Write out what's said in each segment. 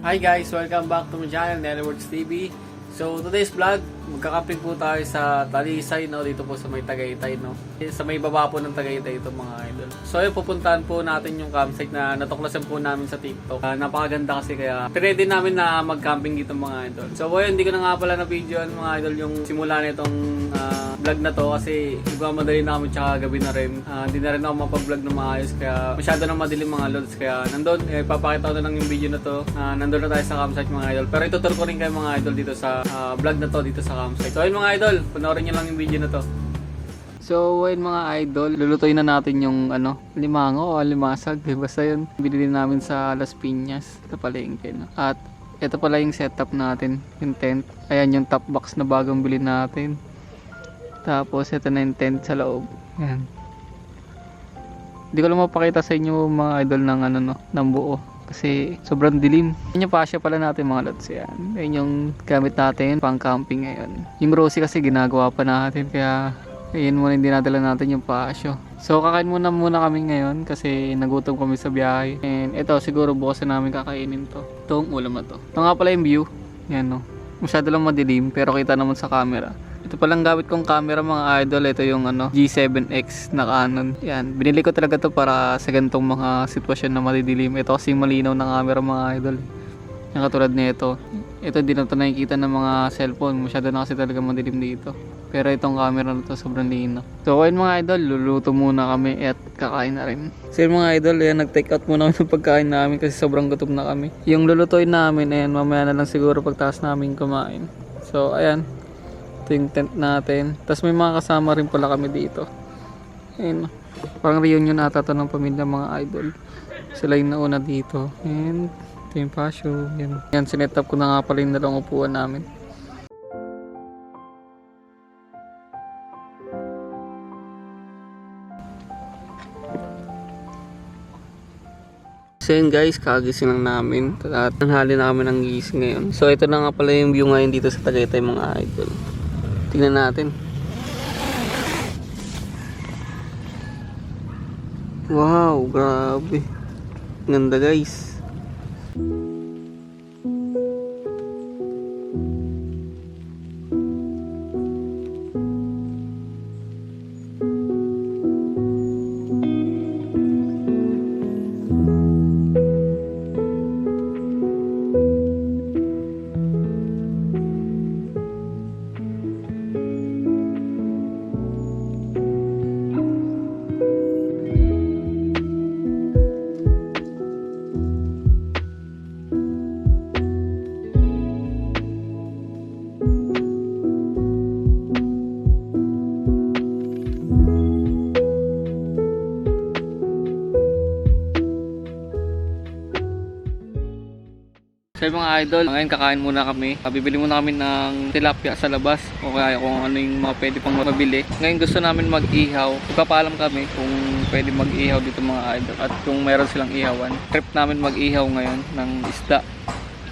Hi guys! Welcome back to my channel, Nellywords TV. So today's vlog, magkakamping po tayo sa Talisay, no? Dito po sa may Tagaytay, no? Sa may baba po ng Tagaytay ito mga idol. So ayun, pupuntahan po natin yung campsite na natuklasan po namin sa TikTok. Napakaganda kasi, kaya pinready namin na mag-camping dito mga idol. So ayun, hindi ko na nga pala na video mga idol yung simula na itong vlog na to kasi madali na kami tsaka gabi na rin. Hindi na rin ako mapag-vlog na maayos kaya masyado na madilim mga lods. Kaya nandun, papakita ko na lang yung video na to. Nandun na tayo sa campsite mga idol. Pero itutur ko rin kayo mga idol dito sa vlog na to dito sa campsite. So ayun mga idol, panoorin nyo lang yung video na to. So ayun mga idol, lulutuin na natin yung limango o alimasag. Basta yun, binili namin sa Las Piñas. Ito pala yung At ito pala yung setup natin, yung tent. Ayan yung top box na bagong bili natin. Tapos ito na yung tent sa loob. Ayan. Hindi ko lang mapakita sa inyo mga idol ng ng buo kasi sobrang dilim. Yan yung pasya pala natin mga lods. Yan. Yan yung gamit natin pang camping ngayon. Yung Rosie kasi ginagawa pa natin kaya ayun muna hindi nadala natin yung pasyo. So kakain muna kami ngayon kasi nagutom kami sa biyahe. And ito siguro bukas na namin kakainin to. Itong ulam na to. Ito nga pala yung view. Yan no. Masyado lang madilim pero kita naman sa camera. Ito palang gamit kong camera mga idol. Ito yung G7X na Canon. Yan, binili ko talaga to para sa ganitong mga sitwasyon na madidilim. Ito kasi malinaw na camera mga idol. Yung katulad nito. Ito din na ito nakikita ng mga cellphone. Masyado na kasi talaga madilim dito. Pero itong camera na to sobrang linaw. So ayun mga idol, luluto muna kami at kakain na rin. So yun mga idol, yan, nag-take out muna kami ng pagkain namin kasi sobrang gutom na kami. Yung lulutuin namin, ayan, mamaya na lang siguro pagtaas namin kumain. So ayan. Ito yung tent natin. Tapos may mga kasama rin pala kami dito. Ayun. Parang reunion ata ito ng pamilya mga idol. Sila yung nauna dito. And ito yung pasyo. Yan, sinetup ko na nga pala yung dalawang upuan namin. So yun guys, kagising lang namin. At nanghali na kami ng gising ngayon. So ito na nga pala yung view ngayon dito sa Tagaytay mga idol. Tingnan natin. Wow, grabe. Ganda guys. So mga idol, ngayon kakain muna kami. Bibili muna kami ng tilapia sa labas o kaya kung ano yung mga pwede pang mabili. Ngayon gusto namin mag-ihaw. Ipapaalam kami kung pwede mag-ihaw dito mga idol at kung meron silang ihawan. Trip namin mag-ihaw ngayon ng isda.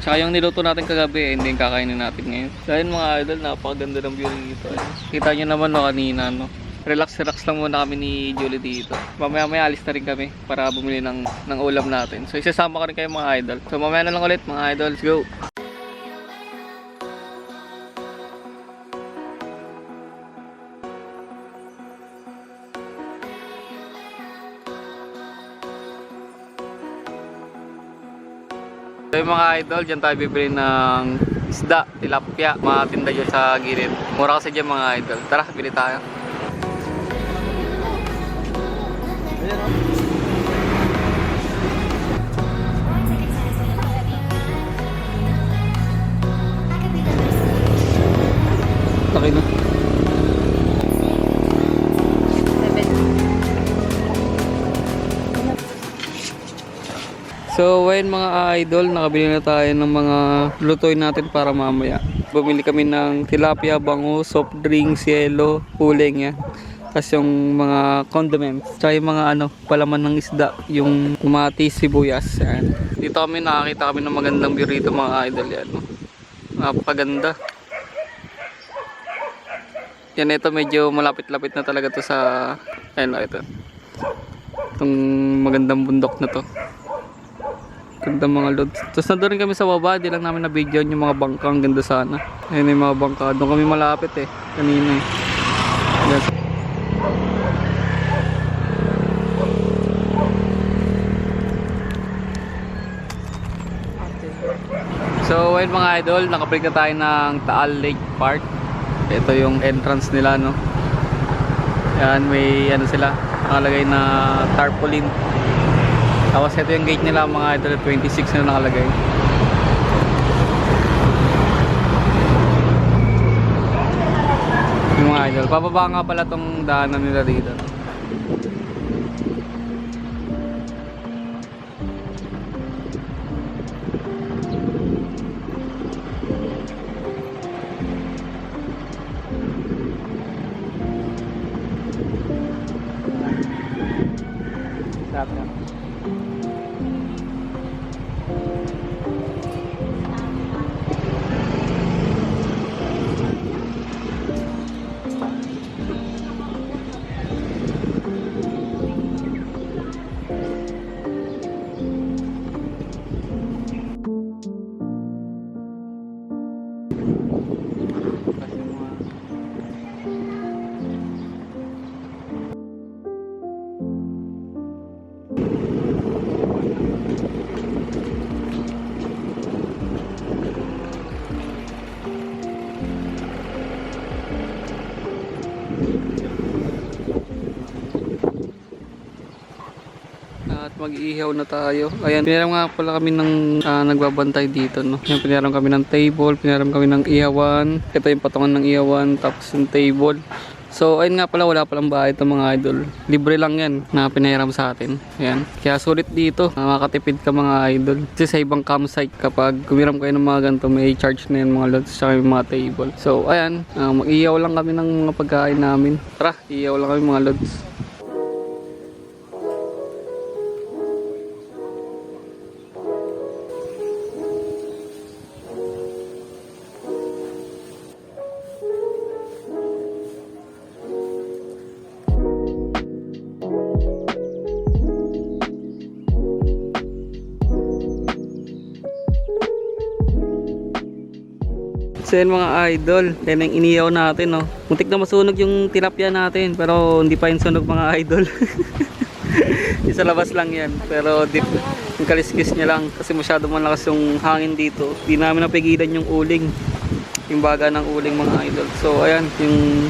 Tsaka yung niluto natin kagabi, hindi yung kakainin natin ngayon. So ayun mga idol, napakaganda ng view dito. Kita nyo naman kanina relax lang muna kami ni Julie dito. Mamaya alis na rin kami para bumili ng ulam natin. So isasama ko rin kayo mga idol. So mamaya na lang ulit mga idol. Let's go! So yung mga idol, dyan tayo bibili ng isda, tilapia, mga tinda dyan sa gilid. Mura kasi dyan mga idol. Tara, bili tayo. So, ayun mga idol, nakabili na tayo ng mga lutoy natin para mamaya. Bumili kami ng tilapia, bangus, soft drinks, yelo, uling yan. Tapos yung mga condiments, tsaka yung mga palaman ng isda, yung kamatis, sibuyas. Yan. Dito nakakita kami ng magandang view rito mga idol yan. Napakaganda. Yan, ito medyo malapit-lapit na talaga to sa, ito. Itong magandang bundok na to. Ganda mga lods. Tapos nandun rin kami sa baba, di lang namin na-video yung mga bangka. Ang ganda sana. Ayun yung mga bangka. Doon kami malapit kanina Yes. So ayun mga idol, nakabalik na tayo ng Taal Lake Park. Ito yung entrance nila, no. Yan, may sila, nakalagay na tarpaulin. Tapos ito yung gate nila mga idol, 26 na nakalagay. Yung mga idol, pababa nga pala tong daanan nila dito. At mag-iihaw na tayo. Ayan, pinaram nga pala kami ng nagbabantay dito, no. Ayan, pinaram kami ng table, pinaram kami ng ihawan. Ito yung patungan ng ihawan, tapos yung table. So, ayun nga pala, wala palang bahay ito mga idol. Libre lang yan na pinahiram sa atin. Ayan, kaya sulit dito. Makakatipid ka mga idol. Kasi sa ibang campsite, kapag kumiram kayo ng mga ganito, may charge na yan mga lods, tsaka yung mga table. So, ayan, mag-ihaw lang kami ng mga pagkain namin. Tara, ihaw lang kami mga lods. So yan mga idol, yan ang iniyaw natin, no. Muntik na masunog yung tilapia natin, pero hindi pa yung sunog mga idol. Isa labas lang yan, pero deep, yung kaliskis niya lang kasi masyado malakas yung hangin dito. Di namin napigilan yung uling, yung baga ng uling mga idol. So ayan, yung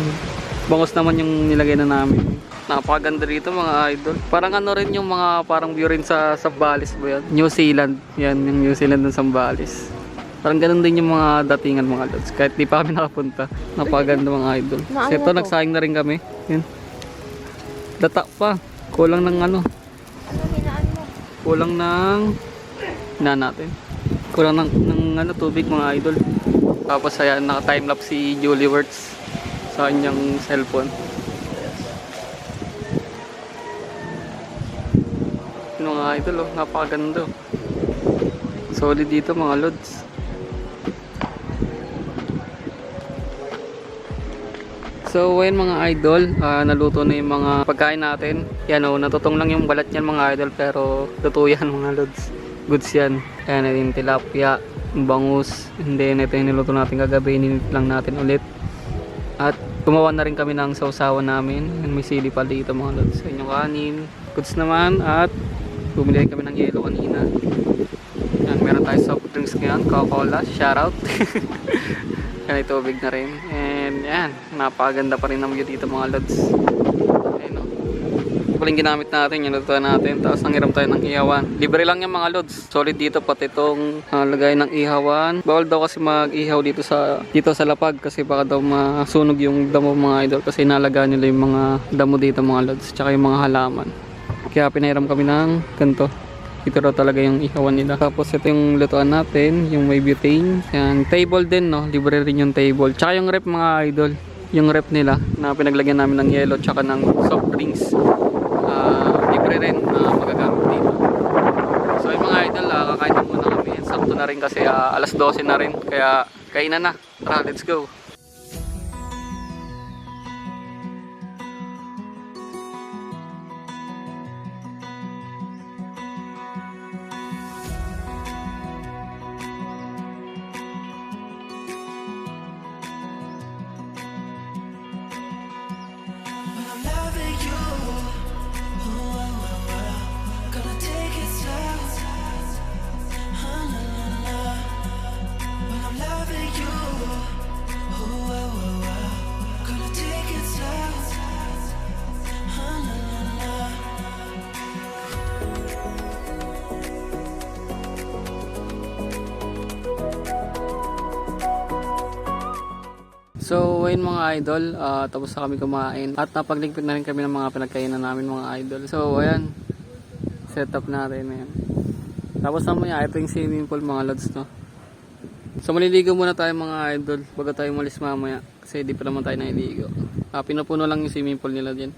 bangus naman yung nilagay na namin. Napakaganda rito mga idol. Parang rin yung mga parang view rin sa Zambales ba yan? New Zealand, yan yung New Zealand ng Zambales. Parang ganun din yung mga datingan mga lods. Kahit di pa kami nakapunta. Napakaganda mga idol. So ito, nagsayang na rin kami. Yan. Data pa. Kulang ng kulang ng natin. Kulang ng tubig mga idol. Tapos ayan, naka-timelapse si Julie Wirtz sa kanyang cellphone. Yung mga idol, napakaganda. Solid dito mga lods. So ayun mga idol, naluto na yung mga pagkain natin. Yan natutong lang yung balat niyan mga idol, pero luto yan mga lods. Goods yan. Ayan na yung tilapia, yung bangus. And then ito yung niluto natin kagabi, ninit lang natin ulit. At gumawa na rin kami ng sausawan namin. And may sili pa dito mga lods. Ayan yung kanin. Goods naman. At bumili kami ng yelo kanina. Yan, meron tayo soft drinks ngayon, Coca-Cola, shoutout. Yan, tubig na rin. And yan, napakaganda pa rin ng view dito mga lods. Ayun, ito pala yung ginamit natin, yung natutuan natin. Tapos nangiram tayo ng ihawan. Libre lang yung mga lods. Solid dito pati itong lagay ng ihawan. Bawal daw kasi mag-ihaw dito sa lapag kasi baka daw masunog yung damo mga idol. Kasi nalagaan nila yung mga damo dito mga lods. Tsaka yung mga halaman. Kaya pinahiram kami ng ganito. Ito raw talaga yung ihawan nila. Tapos ito yung lutuan natin, yung may butane. Yan, table din, no? Libre rin yung table. Tsaka yung rep, mga idol. Yung rep nila na pinaglagyan namin ng yelo tsaka ng soft drinks. Libre rin magagamit dito. So yung mga idol, kakain na muna kami. Sakto na rin kasi alas 12 na rin. Kaya kainan na. Tara, let's go. So, ayun mga idol, tapos na kami kumain at napagligpit na rin kami ng mga pinagkainan namin mga idol. So, ayan, setup natin ayan. Tapos mamaya, ito yung swimming pool mga lods, no? So, maliligo muna tayo mga idol bago tayo malis mamaya kasi di pa naman tayo naliligo. Pinupuno lang yung swimming pool nila dyan.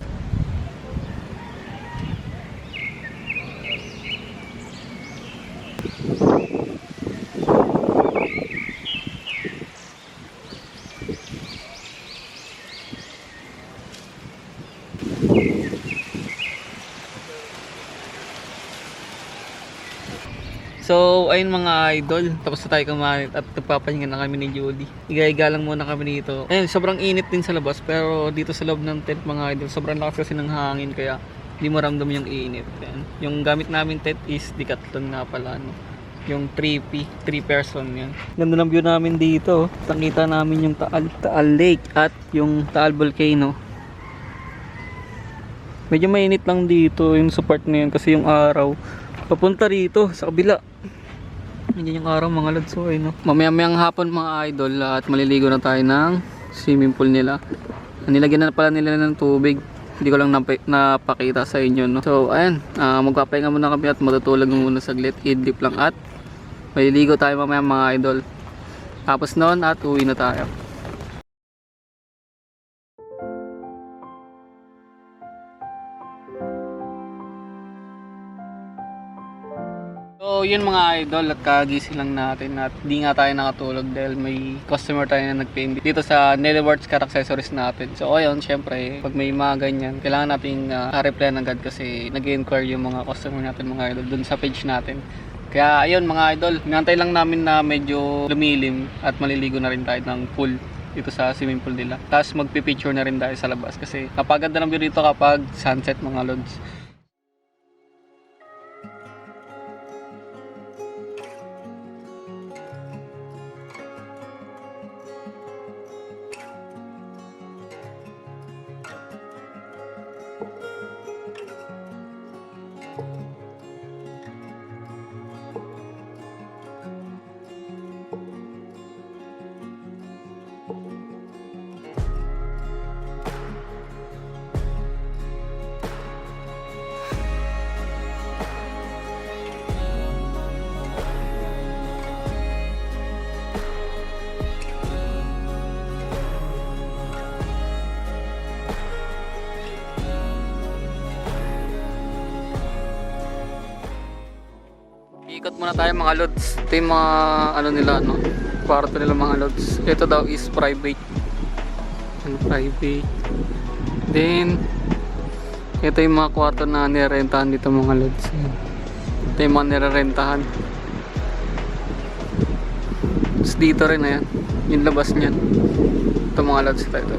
So, ayun mga idol, tapos na tayo kumain at nagpapahinga na kami ni Judy. Iga-iga lang muna kami dito. Ayun, sobrang init din sa labas, pero dito sa loob ng tent mga idol, sobrang lakas kasi ng hangin kaya hindi mo ramdam yung init. Ayan. Yung gamit namin tent is Decathlon nga pala, no? Yung 3P, 3 person yan. Ganda ng view namin dito. Nakita namin yung Taal Lake at yung Taal Volcano. Medyo mainit lang dito yung support na yun kasi yung araw papunta rito sa kabila. Hindi yung araw mga lods. So, no? Mamaya-mayang hapon mga idol at maliligo na tayo ng swimming pool nila. Nilagyan na pala nila ng tubig. Hindi ko lang napakita sa inyo. No? So ayan, magpapahinga muna kami at matutulog muna saglit. Idlip lang at maliligo tayo mamaya mga idol. Tapos noon at uwi na tayo. So yun mga idol at kagising lang natin at di nga tayo nakatulog dahil may customer tayo na nag-pay dito sa Nellyworths Car Accessories natin. So ayun, syempre pag may mga ganyan kailangan nating replyan agad kasi nag-inquire yung mga customer natin mga idol dun sa page natin. Kaya ayun mga idol, hinantay lang namin na medyo lumilim at maliligo na rin tayo ng pool dito sa swimming pool nila. Tapos magpipicture na rin tayo sa labas kasi napaganda ng view dito kapag sunset mga lods. Ikot muna tayo mga lods. Ito yung mga ano nila, no? Kwarto nila mga lods. Ito daw is private. Private. Then ito yung mga kwarto na nirerentahan dito mga lods. Ito yung mga nirerentahan. Tapos dito rin ayan. Yung labas niyan. Ito mga lods. Ito.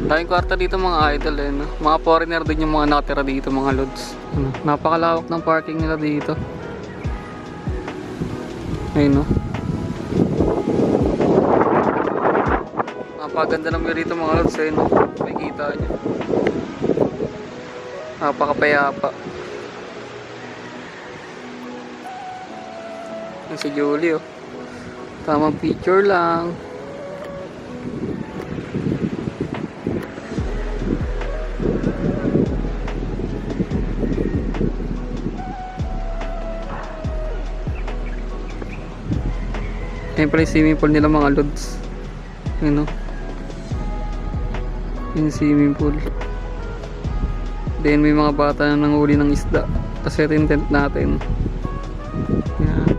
Daming kwarto dito mga idol eh, no? Mga foreigner din yung mga nakatira dito mga lods. Napakalawak ng parking nila dito. Ayun, no? Napaganda ng view dito mga lods eh, no? Makikita nyo. Napakapayapa. Yan si Julie, oh. Tamang picture lang. Ayan pala yung swimming pool nila mga lods. Ano? Yung swimming pool. Then may mga bata na nanguli ng isda. Kasi ito yung tent natin. Ayan.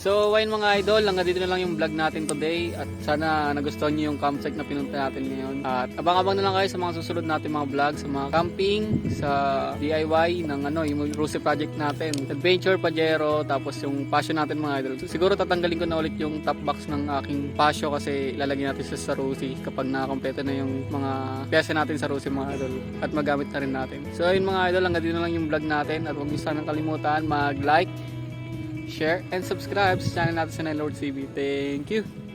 So, ayun mga idol, hanggang dito na lang yung vlog natin today at sana nagustuhan niyo yung campsite na pinunta natin ngayon. At abang-abang na lang kayo sa mga susunod natin mga vlog, sa mga camping, sa DIY ng yung Rusi project natin. Adventure, Pajero, tapos yung passion natin mga idol. So, siguro tatanggalin ko na ulit yung top box ng aking pasyo kasi ilalagay natin sa Rusi kapag nakakompleto na yung mga pyesa natin sa Rusi mga idol. At magamit na rin natin. So, ayun mga idol, hanggang dito na lang yung vlog natin at huwag niyo sanang kalimutan mag-like, share, and subscribe sa channel natin sa Lord CB. Thank you!